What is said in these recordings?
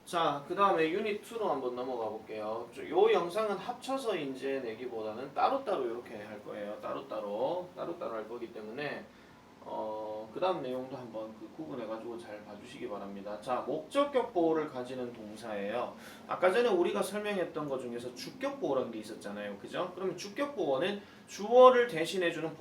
자, 그 다음에 유닛 2로 한번 넘어가 볼게요. 요 영상은 합쳐서 이제 내기보다는 따로따로 이렇게 할 거예요. 따로따로 할 거기 때문에 그 다음 내용도 한번 구분해가지고 잘 봐주시기 바랍니다. 자, 목적격 보호를 가지는 동사예요. 아까 전에 우리가 설명했던 것 중에서 주격 보호라는 게 있었잖아요. 그죠? 그러면 주격 보호는 주어를 대신해주는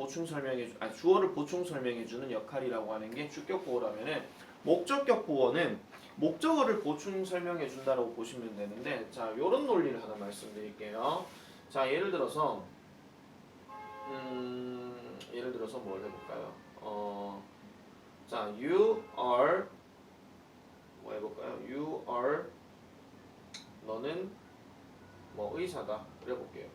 주어를 보충 설명해주는 역할이라고 하는 게 주격 보호라면은 목적격 보호는 목적어를 보충 설명해 준다고 보시면 되는데, 자, 요런 논리를 하나 말씀드릴게요. 자, 예를 들어서 뭘 해볼까요? 자, you are 뭐 해볼까요? You are 너는 뭐 의사다. 그래볼게요.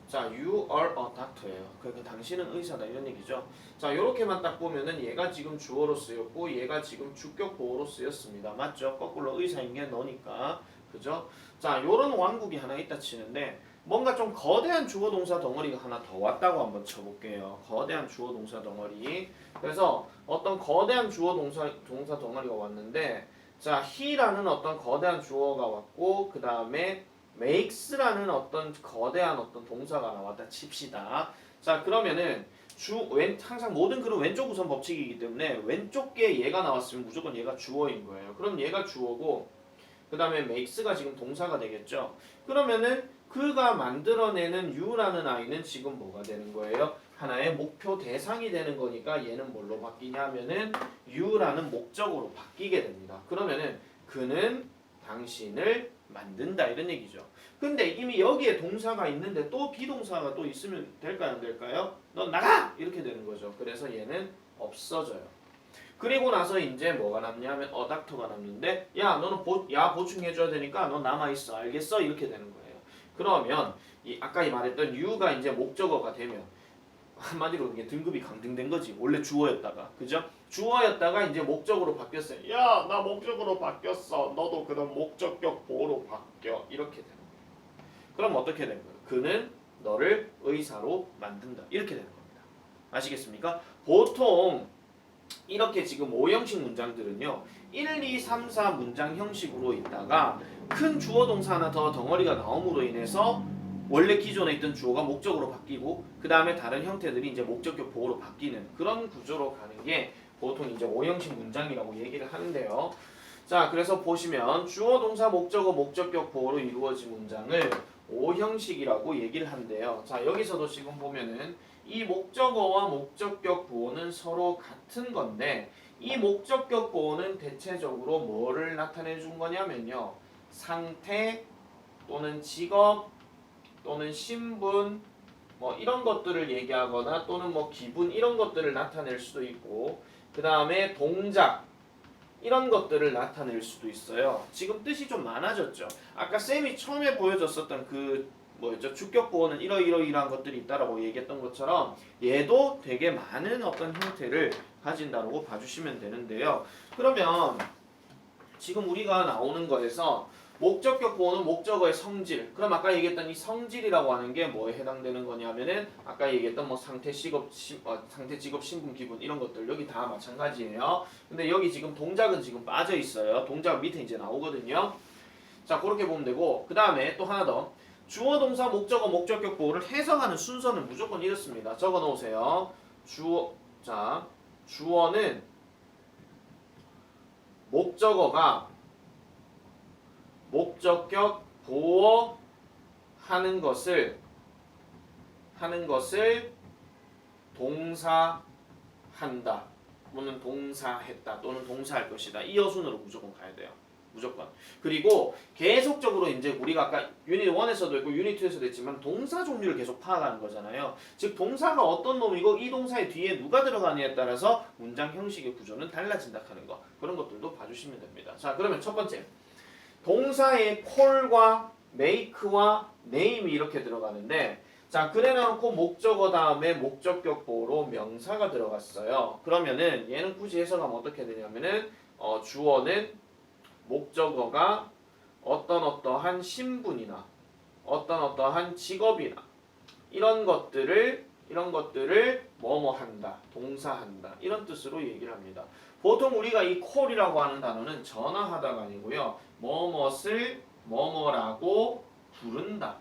자, you are a doctor예요. 그러니까 당신은 의사다 이런 얘기죠. 자, 요렇게만 딱 보면은 얘가 지금 주어로 쓰였고 얘가 지금 주격 보호로 쓰였습니다. 맞죠? 거꾸로 의사인 게 너니까. 그죠? 자, 요런 왕국이 하나 있다 치는데 뭔가 좀 거대한 주어 동사 덩어리가 하나 더 왔다고 한번 쳐볼게요. 거대한 주어 동사 덩어리. 그래서 어떤 거대한 주어 동사 덩어리가 왔는데, 자, he라는 어떤 거대한 주어가 왔고 그 다음에 makes라는 어떤 거대한 어떤 동사가 나왔다 칩시다. 자, 그러면은 항상 모든 글은 왼쪽 우선 법칙이기 때문에 왼쪽 게 얘가 나왔으면 무조건 얘가 주어인 거예요. 그럼 얘가 주어고 그 다음에 makes가 지금 동사가 되겠죠. 그러면은 그가 만들어내는 you라는 아이는 지금 뭐가 되는 거예요? 하나의 목표 대상이 되는 거니까 얘는 뭘로 바뀌냐면은 you라는 목적으로 바뀌게 됩니다. 그러면은 그는 당신을 만든다 이런 얘기죠. 근데 이미 여기에 동사가 있는데 또 비동사가 또 있으면 될까요? 안 될까요? 너 나가! 이렇게 되는 거죠. 그래서 얘는 없어져요. 그리고 나서 이제 뭐가 남냐면 어닥터가 남는데, 야 너는 보충해줘야 되니까 너 남아있어. 알겠어? 이렇게 되는 거예요. 그러면 아까 말했던 you가 이제 목적어가 되면 한마디로 이게 등급이 강등된 거지. 원래 주어였다가, 그죠? 주어였다가 이제 목적으로 바뀌었어요. 야, 나 목적으로 바뀌었어. 너도 그럼 목적격 보호로 바뀌어. 이렇게 되는 거예요. 그럼 어떻게 되는 거예요? 그는 너를 의사로 만든다. 이렇게 되는 겁니다. 아시겠습니까? 보통 이렇게 지금 5형식 문장들은요. 1, 2, 3, 4 문장 형식으로 있다가 큰 주어 동사 하나 더 덩어리가 나옴으로 인해서 원래 기존에 있던 주어가 목적으로 바뀌고 그 다음에 다른 형태들이 이제 목적격 보호로 바뀌는 그런 구조로 가는 게 보통 이제 5형식 문장이라고 얘기를 하는데요. 자, 그래서 보시면 주어 동사 목적어 목적격 보호로 이루어진 문장을 5형식이라고 얘기를 한대요. 자, 여기서도 지금 보면은 이 목적어와 목적격 보호는 서로 같은 건데 이 목적격 보호는 대체적으로 뭐를 나타내 준 거냐면요. 상태 또는 직업 또는 신분 뭐 이런 것들을 얘기하거나 또는 뭐 기분 이런 것들을 나타낼 수도 있고 그 다음에 동작 이런 것들을 나타낼 수도 있어요. 지금 뜻이 좀 많아졌죠. 아까 쌤이 처음에 보여줬었던 그 뭐였죠? 주격 보호는 이러이러이러한 것들이 있다라고 얘기했던 것처럼 얘도 되게 많은 어떤 형태를 가진다고 봐주시면 되는데요. 그러면 지금 우리가 나오는 거에서 목적격 보호는 목적어의 성질. 그럼 아까 얘기했던 이 성질이라고 하는 게 뭐에 해당되는 거냐면은 아까 얘기했던 뭐 상태, 직업, 신분, 기분 이런 것들 여기 다 마찬가지예요. 근데 여기 지금 동작은 지금 빠져 있어요. 동작 밑에 이제 나오거든요. 자, 그렇게 보면 되고 그 다음에 또 하나 더. 주어, 동사, 목적어, 목적격 보호를 해석하는 순서는 무조건 이렇습니다. 적어 놓으세요. 주어는 목적어가 목적격 보호하는 것을 동사한다 또는 동사했다 또는 동사할 것이다. 이 어순으로 무조건 가야 돼요. 무조건. 그리고 계속적으로 이제 우리가 아까 유닛 1에서도 있고 유닛 2에서도 있지만 동사 종류를 계속 파악하는 거잖아요. 즉 동사가 어떤 놈이고 이 동사의 뒤에 누가 들어가느냐에 따라서 문장 형식의 구조는 달라진다 하는 거. 그런 것들도 봐주시면 됩니다. 자, 그러면 첫 번째. 동사의 call과 make와 name이 이렇게 들어가는데 자, 그래놓고 목적어 다음에 목적격 보호로 명사가 들어갔어요. 그러면은 얘는 굳이 해석하면 어떻게 되냐면은 주어는 목적어가 어떠한 신분이나 어떠한 직업이나 이런 것들을 이런 것들을 뭐뭐 한다, 동사한다 이런 뜻으로 얘기를 합니다. 보통 우리가 이 call이라고 하는 단어는 전화하다가 아니고요. 뭐뭇을 뭐뭐라고 부른다.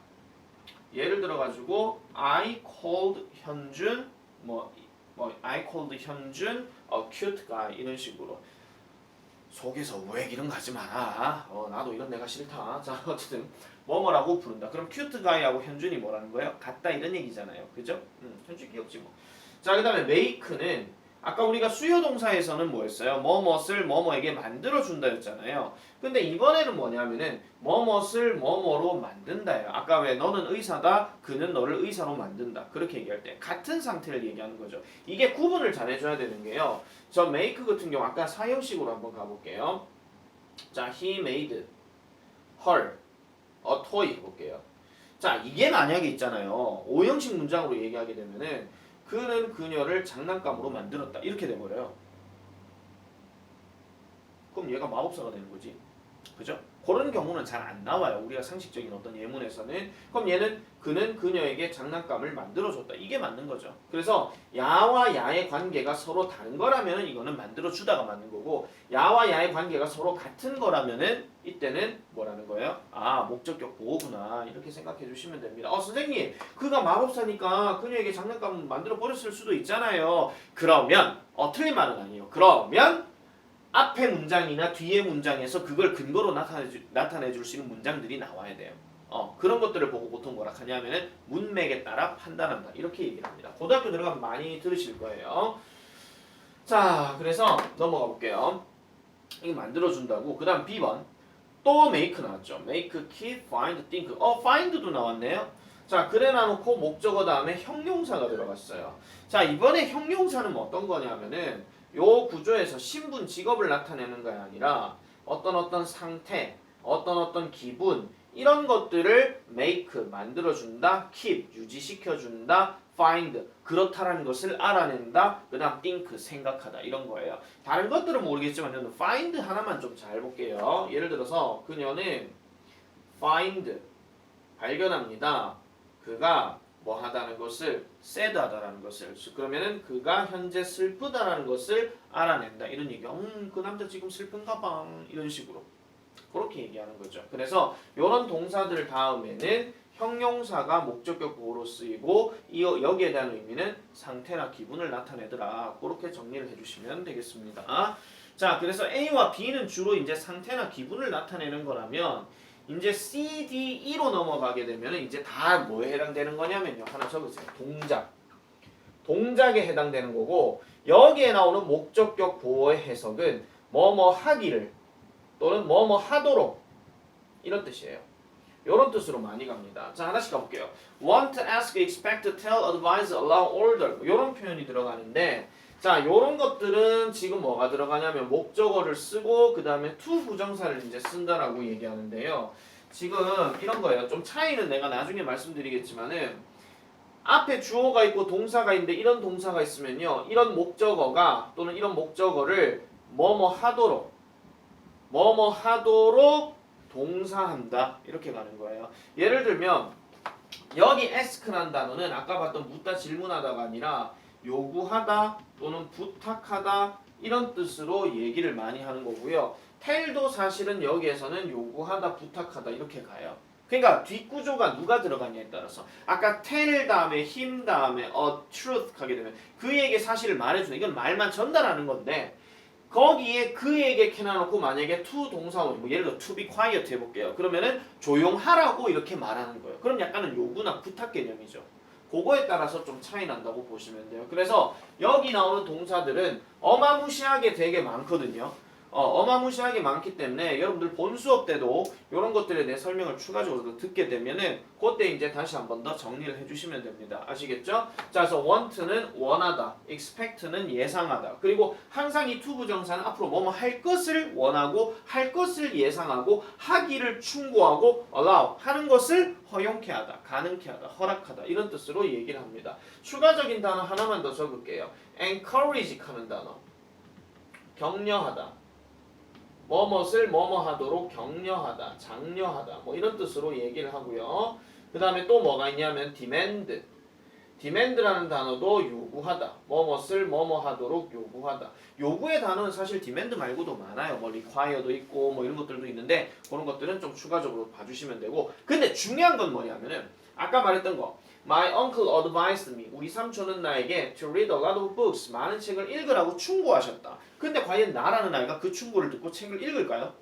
예를 들어 가지고 I called 현준 I called 현준 a cute guy 이런 식으로 속에서 왜 이런 거 하지 마라. 나도 이런 내가 싫다. 자 어쨌든 뭐뭐라고 부른다. 그럼 cute guy하고 현준이 뭐라는 거예요? 같다 이런 얘기잖아요. 그죠? 현준 귀엽지 뭐. 자 그다음에 make는 아까 우리가 수요 동사에서는 뭐였어요? 뭐뭇을 뭐뭐에게 만들어 준다였잖아요. 근데 이번에는 뭐냐면은 뭐뭇을 뭐뭐로 만든다예요. 아까 왜 너는 의사다, 그는 너를 의사로 만든다. 그렇게 얘기할 때 같은 상태를 얘기하는 거죠. 이게 구분을 잘 해줘야 되는 게요. 저 make 같은 경우 아까 사형식으로 한번 가볼게요. 자, he made her a toy 해볼게요. 자, 이게 만약에 있잖아요. 오형식 문장으로 얘기하게 되면은 그는 그녀를 장난감으로 만들었다. 이렇게 돼버려요. 그럼 얘가 마법사가 되는 거지. 그죠? 그런 경우는 잘 안 나와요. 우리가 상식적인 어떤 예문에서는. 그럼 얘는 그는 그녀에게 장난감을 만들어줬다. 이게 맞는 거죠. 그래서 야와 야의 관계가 서로 다른 거라면 이거는 만들어주다가 맞는 거고 야와 야의 관계가 서로 같은 거라면은 이때는 뭐라는 거예요? 아 목적격 보호구나 이렇게 생각해 주시면 됩니다. 선생님 그가 마법사니까 그녀에게 장난감 만들어 버렸을 수도 있잖아요. 그러면 틀린 말은 아니에요. 그러면 앞에 문장이나 뒤에 문장에서 그걸 근거로 나타내 줄 수 있는 문장들이 나와야 돼요. 그런 것들을 보고 보통 뭐라 하냐면은 문맥에 따라 판단한다. 이렇게 얘기를 합니다. 고등학교 들어가면 많이 들으실 거예요. 자, 그래서 넘어가 볼게요. 이거 만들어준다고. 그 다음 B번. 또 make 나왔죠. make, keep, find, think. find도 나왔네요. 자, 그래 놔놓고 목적어 다음에 형용사가 들어갔어요. 자, 이번에 형용사는 어떤 거냐면은 요 구조에서 신분, 직업을 나타내는 게 아니라 어떤 상태, 어떤 기분 이런 것들을 make, 만들어준다, keep, 유지시켜준다, find, 그렇다라는 것을 알아낸다, 그 다음 think, 생각하다 이런 거예요. 다른 것들은 모르겠지만 저는 find 하나만 좀 잘 볼게요. 예를 들어서 그녀는 find, 발견합니다. 그가 뭐 하다는 것을 sad하다라는 것을 그러면은 그가 현재 슬프다라는 것을 알아낸다 이런 얘기야. 그 남자 지금 슬픈가 봐 이런 식으로 그렇게 얘기하는 거죠. 그래서 이런 동사들 다음에는 형용사가 목적격 보호로 쓰이고 여기에 대한 의미는 상태나 기분을 나타내더라. 그렇게 정리를 해주시면 되겠습니다. 자, 그래서 A와 B는 주로 이제 상태나 기분을 나타내는 거라면 이제 C, D, E로 넘어가게 되면 이제 다 뭐에 해당되는 거냐면요. 하나 적으세요. 동작에 해당되는 거고 여기에 나오는 목적격 보호의 해석은 뭐뭐 하기를 또는 뭐뭐 하도록 이런 뜻이에요. 이런 뜻으로 많이 갑니다. 자, 하나씩 가볼게요. want, ask, expect, tell, advise, allow, order 이런 표현이 들어가는데 자, 요런 것들은 지금 뭐가 들어가냐면 목적어를 쓰고 그 다음에 to 부정사를 이제 쓴다라고 얘기하는데요. 지금 이런 거예요. 좀 차이는 내가 나중에 말씀드리겠지만은 앞에 주어가 있고 동사가 있는데 이런 동사가 있으면요. 이런 목적어가 또는 이런 목적어를 뭐뭐 하도록 동사한다. 이렇게 가는 거예요. 예를 들면 여기 ask라는 단어는 아까 봤던 묻다 질문하다가 아니라 요구하다 또는 부탁하다 이런 뜻으로 얘기를 많이 하는 거고요. tell도 사실은 여기에서는 요구하다, 부탁하다 이렇게 가요. 그러니까 뒷구조가 누가 들어가냐에 따라서 아까 tell 다음에 him 다음에 a truth 하게 되면 그에게 사실을 말해주는 이건 말만 전달하는 건데 거기에 그에게 캐놔놓고 만약에 to 동사원 뭐 예를 들어 to be quiet 해볼게요. 그러면은 조용하라고 이렇게 말하는 거예요. 그럼 약간은 요구나 부탁 개념이죠. 그거에 따라서 좀 차이 난다고 보시면 돼요. 그래서 여기 나오는 동사들은 어마무시하게 되게 많거든요. 어마무시하게 많기 때문에 여러분들 본 수업 때도 이런 것들에 대해 설명을 추가적으로 듣게 되면은 그때 이제 다시 한 번 더 정리를 해주시면 됩니다. 아시겠죠? 자, 그래서 want는 원하다, expect는 예상하다. 그리고 항상 이 to 부정사는 앞으로 뭐뭐 할 것을 원하고 할 것을 예상하고 하기를 충고하고 allow 하는 것을 허용케 하다, 가능케 하다, 허락하다 이런 뜻으로 얘기를 합니다. 추가적인 단어 하나만 더 적을게요. encourage 하는 단어. 격려하다. 뭐뭇을 뭐뭐 하도록 격려하다, 장려하다 뭐 이런 뜻으로 얘기를 하고요. 그 다음에 또 뭐가 있냐면 demand. demand라는 단어도 요구하다. 뭐뭇을 뭐뭐 하도록 요구하다. 요구의 단어는 사실 demand 말고도 많아요. 뭐 require도 있고 뭐 이런 것들도 있는데 그런 것들은 좀 추가적으로 봐주시면 되고 근데 중요한 건 뭐냐면은 아까 말했던 거 My uncle advised me. 우리 삼촌은 나에게 to read a lot of books. 많은 책을 읽으라고 충고하셨다. 근데 과연 나라는 아이가 그 충고를 듣고 책을 읽을까요?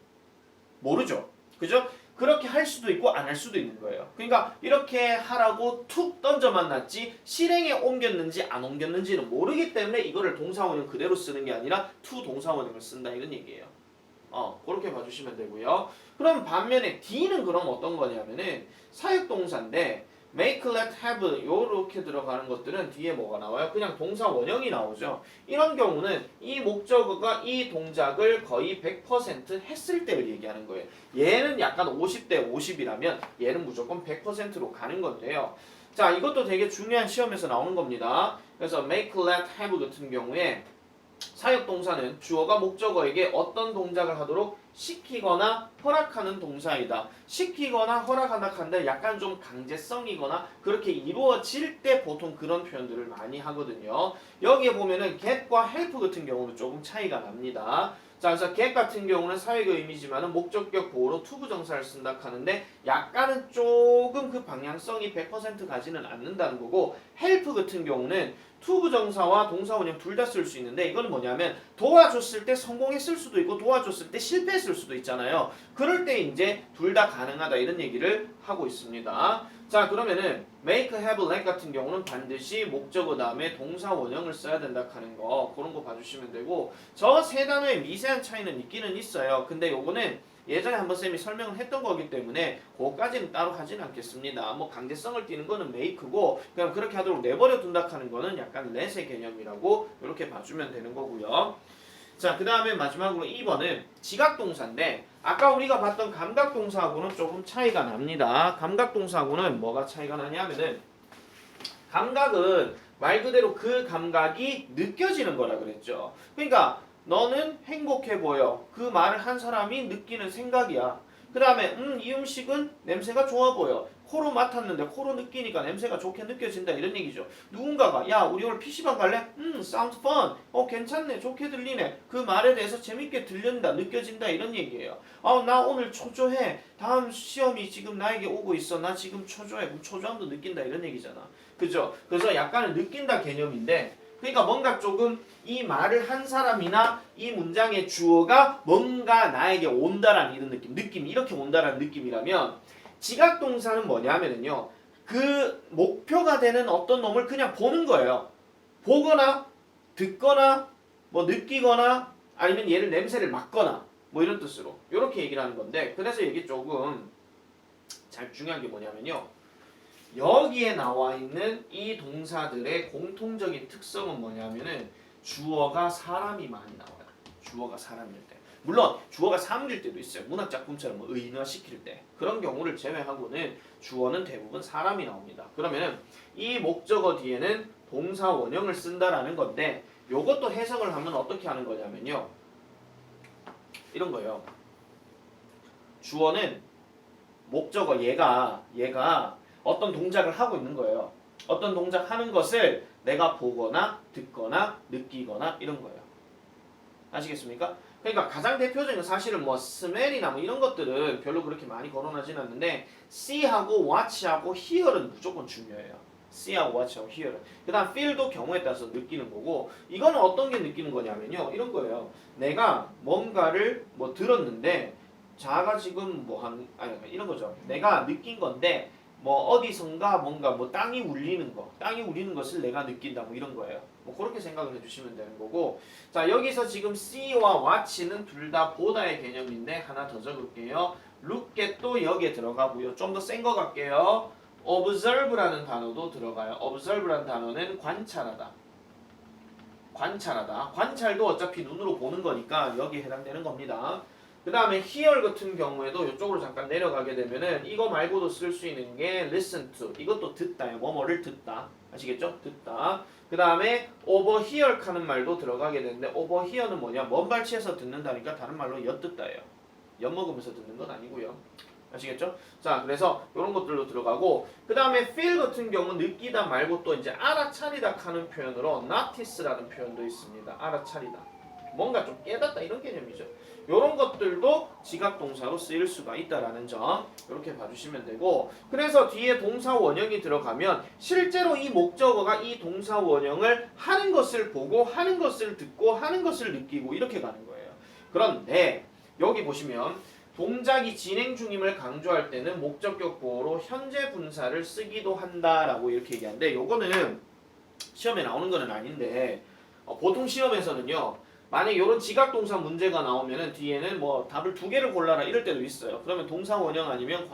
모르죠. 그죠? 그렇게 할 수도 있고 안 할 수도 있는 거예요. 그러니까 이렇게 하라고 툭 던져만 놨지 실행에 옮겼는지 안 옮겼는지는 모르기 때문에 이거를 동사원형 그대로 쓰는 게 아니라 to 동사원형을 쓴다 이런 얘기예요. 그렇게 봐주시면 되고요. 그럼 반면에 D는 그럼 어떤 거냐면은 사역동사인데 make, let, have 요렇게 들어가는 것들은 뒤에 뭐가 나와요? 그냥 동사 원형이 나오죠. 이런 경우는 이 목적어가 이 동작을 거의 100% 했을 때를 얘기하는 거예요. 얘는 약간 50대 50이라면 얘는 무조건 100%로 가는 건데요. 자, 이것도 되게 중요한 시험에서 나오는 겁니다. 그래서 make, let, have 같은 경우에 사역동사는 주어가 목적어에게 어떤 동작을 하도록 시키거나 허락하는 동사이다. 시키거나 허락한다는데 약간 좀 강제성이거나 그렇게 이루어질 때 보통 그런 표현들을 많이 하거든요. 여기에 보면은 get과 help 같은 경우는 조금 차이가 납니다. 자, 그래서 get 같은 경우는 사역의 의미지만은 목적격 보호로 to 부정사를 쓴다 하는데 약간은 조금 그 방향성이 100% 가지는 않는다는 거고 help 같은 경우는 to 부정사와 동사 원형 둘 다 쓸 수 있는데 이거는 뭐냐면 도와줬을 때 성공했을 수도 있고 도와줬을 때 실패했을 수도 있잖아요. 그럴 때 이제 둘 다 가능하다 이런 얘기를 하고 있습니다. 자, 그러면은 make, have, let 같은 경우는 반드시 목적어 다음에 동사 원형을 써야 된다 하는 거 그런 거 봐주시면 되고 저 세 단어의 미세한 차이는 있기는 있어요. 근데 요거는 예전에 한번 쌤이 설명을 했던 거기 때문에 그거까지는 따로 하진 않겠습니다. 뭐 강제성을 띠는 거는 make고 그냥 그렇게 하도록 내버려 둔다 하는 거는 약간 let의 개념이라고 이렇게 봐주면 되는 거고요. 자, 그 다음에 마지막으로 2번은 지각동사인데 아까 우리가 봤던 감각동사하고는 조금 차이가 납니다. 감각동사하고는 뭐가 차이가 나냐면은 감각은 말 그대로 그 감각이 느껴지는 거라 그랬죠. 그러니까 너는 행복해 보여. 그 말을 한 사람이 느끼는 생각이야. 그 다음에 이 음식은 냄새가 좋아 보여. 코로 맡았는데 코로 느끼니까 냄새가 좋게 느껴진다 이런 얘기죠. 누군가가 야 우리 오늘 PC방 갈래? sounds fun. 괜찮네. 좋게 들리네. 그 말에 대해서 재밌게 들린다. 느껴진다 이런 얘기예요. 나 오늘 초조해. 다음 시험이 지금 나에게 오고 있어. 나 지금 초조해. 그럼 초조함도 느낀다 이런 얘기잖아. 그죠? 그래서 약간은 느낀다 개념인데 그러니까 뭔가 조금 이 말을 한 사람이나 이 문장의 주어가 뭔가 나에게 온다라는 이런 느낌이 이렇게 온다라는 느낌이라면 지각동사는 뭐냐면은요 그 목표가 되는 어떤 놈을 그냥 보는 거예요. 보거나 듣거나 뭐 느끼거나 아니면 얘를 냄새를 맡거나 뭐 이런 뜻으로 이렇게 얘기를 하는 건데 그래서 이게 조금 잘 중요한 게 뭐냐면요 여기에 나와 있는 이 동사들의 공통적인 특성은 뭐냐면은 주어가 사람이 많이 나와요. 주어가 사람일 때. 물론 주어가 사물일 때도 있어요. 문학작품처럼 뭐 의인화시킬 때. 그런 경우를 제외하고는 주어는 대부분 사람이 나옵니다. 그러면은 이 목적어 뒤에는 동사 원형을 쓴다라는 건데 요것도 해석을 하면 어떻게 하는 거냐면요. 이런 거예요. 주어는 목적어 얘가 어떤 동작을 하고 있는 거예요. 어떤 동작 하는 것을 내가 보거나 듣거나 느끼거나 이런 거예요. 아시겠습니까? 그러니까 가장 대표적인 사실은 뭐 smell이나 뭐 이런 것들은 별로 그렇게 많이 거론하진 않는데 see하고 watch하고 hear은 무조건 중요해요. see하고 watch하고 hear은. 그 다음 feel도 경우에 따라서 느끼는 거고 이거는 어떤 게 느끼는 거냐면요. 이런 거예요. 내가 뭔가를 뭐 들었는데 자가 지금 뭐 하는 아니 이런 거죠. 내가 느낀 건데 뭐 어디선가 뭔가 뭐 땅이 울리는 것을 내가 느낀다 뭐 이런 거예요. 뭐 그렇게 생각을 해주시면 되는 거고 자 여기서 지금 see와 watch는 둘 다 보다의 개념인데 하나 더 적을게요. look at도 여기에 들어가고요. 좀 더 센 거 갈게요. observe라는 단어도 들어가요. observe라는 단어는 관찰하다. 관찰도 어차피 눈으로 보는 거니까 여기에 해당되는 겁니다. 그 다음에 hear 같은 경우에도 이쪽으로 잠깐 내려가게 되면은 이거 말고도 쓸 수 있는 게 listen to 이것도 듣다예요. 뭐뭐를 듣다 아시겠죠? 듣다. 그 다음에 overhear 하는 말도 들어가게 되는데 overhear는 뭐냐? 먼 발치에서 듣는다니까 다른 말로 엿듣다예요. 엿먹으면서 듣는 건 아니고요. 아시겠죠? 자, 그래서 이런 것들도 들어가고 그 다음에 feel 같은 경우는 느끼다 말고 또 이제 알아차리다 하는 표현으로 notice라는 표현도 있습니다. 알아차리다. 뭔가 좀 깨닫다 이런 개념이죠. 이런 것들도 지각동사로 쓰일 수가 있다라는 점 이렇게 봐주시면 되고 그래서 뒤에 동사 원형이 들어가면 실제로 이 목적어가 이 동사 원형을 하는 것을 보고 하는 것을 듣고 하는 것을 느끼고 이렇게 가는 거예요. 그런데 여기 보시면 동작이 진행 중임을 강조할 때는 목적격 보호로 현재 분사를 쓰기도 한다라고 이렇게 얘기하는데 요거는 시험에 나오는 거는 아닌데 보통 시험에서는요 만약에 이런 지각동사 문제가 나오면은 뒤에는 뭐 답을 2개를 골라라 이럴 때도 있어요. 그러면 동사 원형 아니면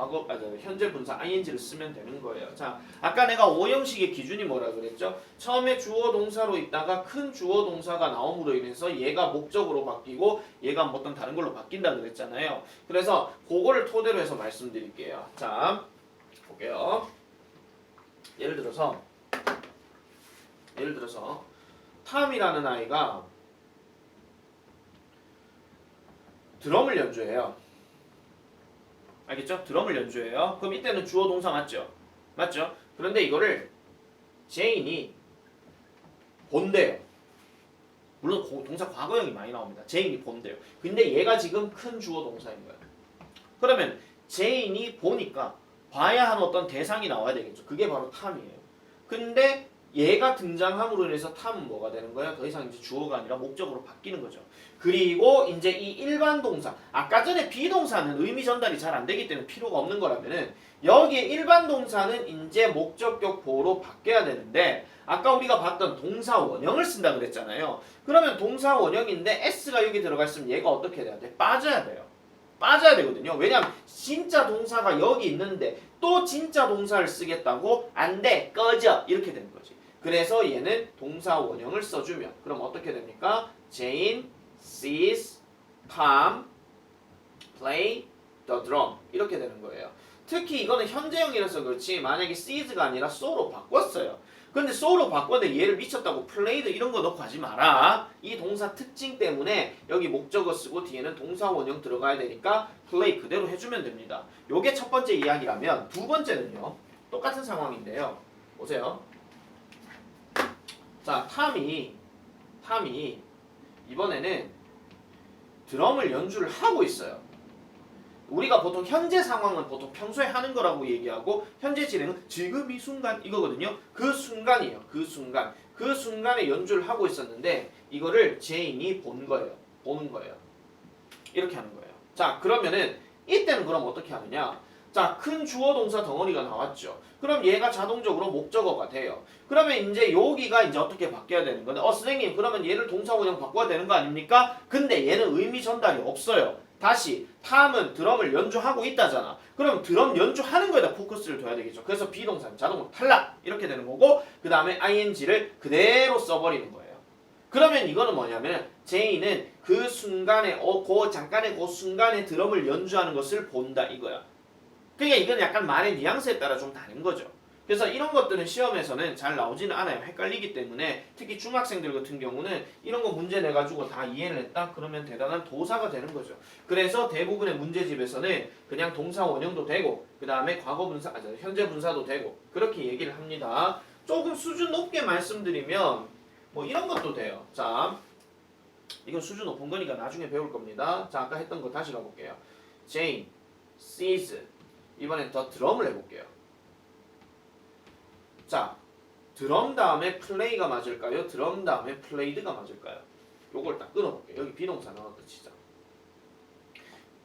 현재 분사 ing를 쓰면 되는 거예요. 자, 아까 내가 오형식의 기준이 뭐라 그랬죠? 처음에 주어 동사로 있다가 큰 주어 동사가 나옴으로 인해서 얘가 목적으로 바뀌고 얘가 뭐 어떤 다른 걸로 바뀐다 그랬잖아요. 그래서 그거를 토대로 해서 말씀드릴게요. 자, 볼게요. 예를 들어서 탐이라는 아이가 드럼을 연주해요. 알겠죠? 드럼을 연주해요. 그럼 이때는 주어 동사 맞죠? 맞죠? 그런데 이거를 제인이 본대요. 물론 동사 과거형이 많이 나옵니다. 제인이 본대요. 근데 얘가 지금 큰 주어 동사인 거예요. 그러면 제인이 보니까 봐야 하는 어떤 대상이 나와야 되겠죠. 그게 바로 탐이에요. 근데 얘가 등장함으로 인해서 탐은 뭐가 되는 거야? 더 이상 이제 주어가 아니라 목적으로 바뀌는 거죠. 그리고 이제 이 일반 동사, 아까 전에 비동사는 의미 전달이 잘 안 되기 때문에 필요가 없는 거라면은 여기에 일반 동사는 이제 목적격 보호로 바뀌어야 되는데 아까 우리가 봤던 동사 원형을 쓴다 그랬잖아요. 그러면 동사 원형인데 s가 여기 들어가 있으면 얘가 어떻게 돼야 돼? 빠져야 돼요. 빠져야 되거든요. 왜냐면 진짜 동사가 여기 있는데 또 진짜 동사를 쓰겠다고 안 돼, 꺼져 이렇게 되는 거지. 그래서 얘는 동사 원형을 써주면 그럼 어떻게 됩니까? Jane sees Tom play the drum 이렇게 되는 거예요. 특히 이거는 현재형이라서 그렇지 만약에 sees가 아니라 so로 바꿨어요. 근데 so로 바꿨는데 얘를 미쳤다고 played 이런 거 넣고 하지 마라. 이 동사 특징 때문에 여기 목적어 쓰고 뒤에는 동사 원형 들어가야 되니까 play 그대로 해주면 됩니다. 요게 첫 번째 이야기라면 두 번째는요. 똑같은 상황인데요. 보세요. 자, 탐이 이번에는 드럼을 연주를 하고 있어요. 우리가 보통 현재 상황은 보통 평소에 하는 거라고 얘기하고 현재 진행은 지금 이 순간 이거거든요. 그 순간이에요. 그 순간에 연주를 하고 있었는데 이거를 제인이 보는 거예요. 이렇게 하는 거예요. 자, 그러면은 이때는 그럼 어떻게 하느냐? 자, 큰 주어 동사 덩어리가 나왔죠. 그럼 얘가 자동적으로 목적어가 돼요. 그러면 이제 여기가 이제 어떻게 바뀌어야 되는 건데 선생님 그러면 얘를 동사 원형 바꿔야 되는 거 아닙니까? 근데 얘는 의미 전달이 없어요. 다시 탐은 드럼을 연주하고 있다잖아. 그럼 드럼 연주하는 거에다 포커스를 둬야 되겠죠. 그래서 비동사는 자동으로 탈락 이렇게 되는 거고 그 다음에 ing를 그대로 써버리는 거예요. 그러면 이거는 뭐냐면 제이는 그 순간에 잠깐의 그 순간에 드럼을 연주하는 것을 본다 이거야. 그러니까 이건 약간 말의 뉘앙스에 따라 좀 다른 거죠. 그래서 이런 것들은 시험에서는 잘 나오지는 않아요. 헷갈리기 때문에 특히 중학생들 같은 경우는 이런 거 문제 내가지고 다 이해를 했다? 그러면 대단한 도사가 되는 거죠. 그래서 대부분의 문제집에서는 그냥 동사 원형도 되고 그 다음에 과거 분사, 현재 분사도 되고 그렇게 얘기를 합니다. 조금 수준 높게 말씀드리면 뭐 이런 것도 돼요. 자, 이건 수준 높은 거니까 나중에 배울 겁니다. 자, 아까 했던 거 다시 가볼게요. Jane sees 이번엔 더 드럼을 해볼게요. 자, 드럼 다음에 플레이가 맞을까요? 드럼 다음에 플레이드가 맞을까요? 요걸 딱 끊어볼게요. 여기 비동사 나왔다 치자.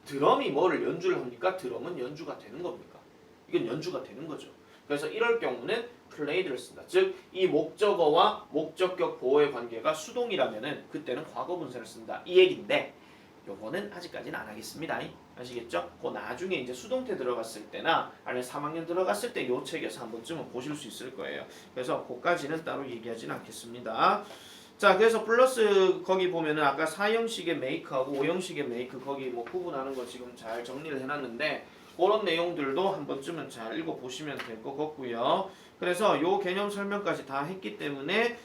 드럼이 뭐를 연주를 합니까? 드럼은 연주가 되는 겁니까? 이건 연주가 되는 거죠. 그래서 이럴 경우는 played를 쓴다. 즉, 이 목적어와 목적격 보호의 관계가 수동이라면은 그때는 과거 분사를 쓴다. 이 얘기인데 요거는 아직까지는 안 하겠습니다. 아시겠죠? 그 나중에 이제 수동태 들어갔을 때나 아니면 3학년 들어갔을 때 요 책에서 한 번쯤은 보실 수 있을 거예요. 그래서 그까지는 따로 얘기하지는 않겠습니다. 자, 그래서 플러스 거기 보면은 아까 4형식의 make하고 5형식의 make 거기 뭐 구분하는 거 지금 잘 정리를 해놨는데 그런 내용들도 한 번쯤은 잘 읽어보시면 될 것 같고요. 그래서 요 개념 설명까지 다 했기 때문에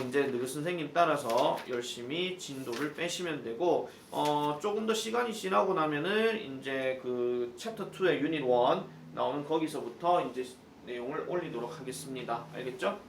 이제 느그 선생님 따라서 열심히 진도를 빼시면 되고 조금 더 시간이 지나고 나면은 이제 그 챕터 2의 유닛 1 나오는 거기서부터 이제 내용을 올리도록 하겠습니다. 알겠죠?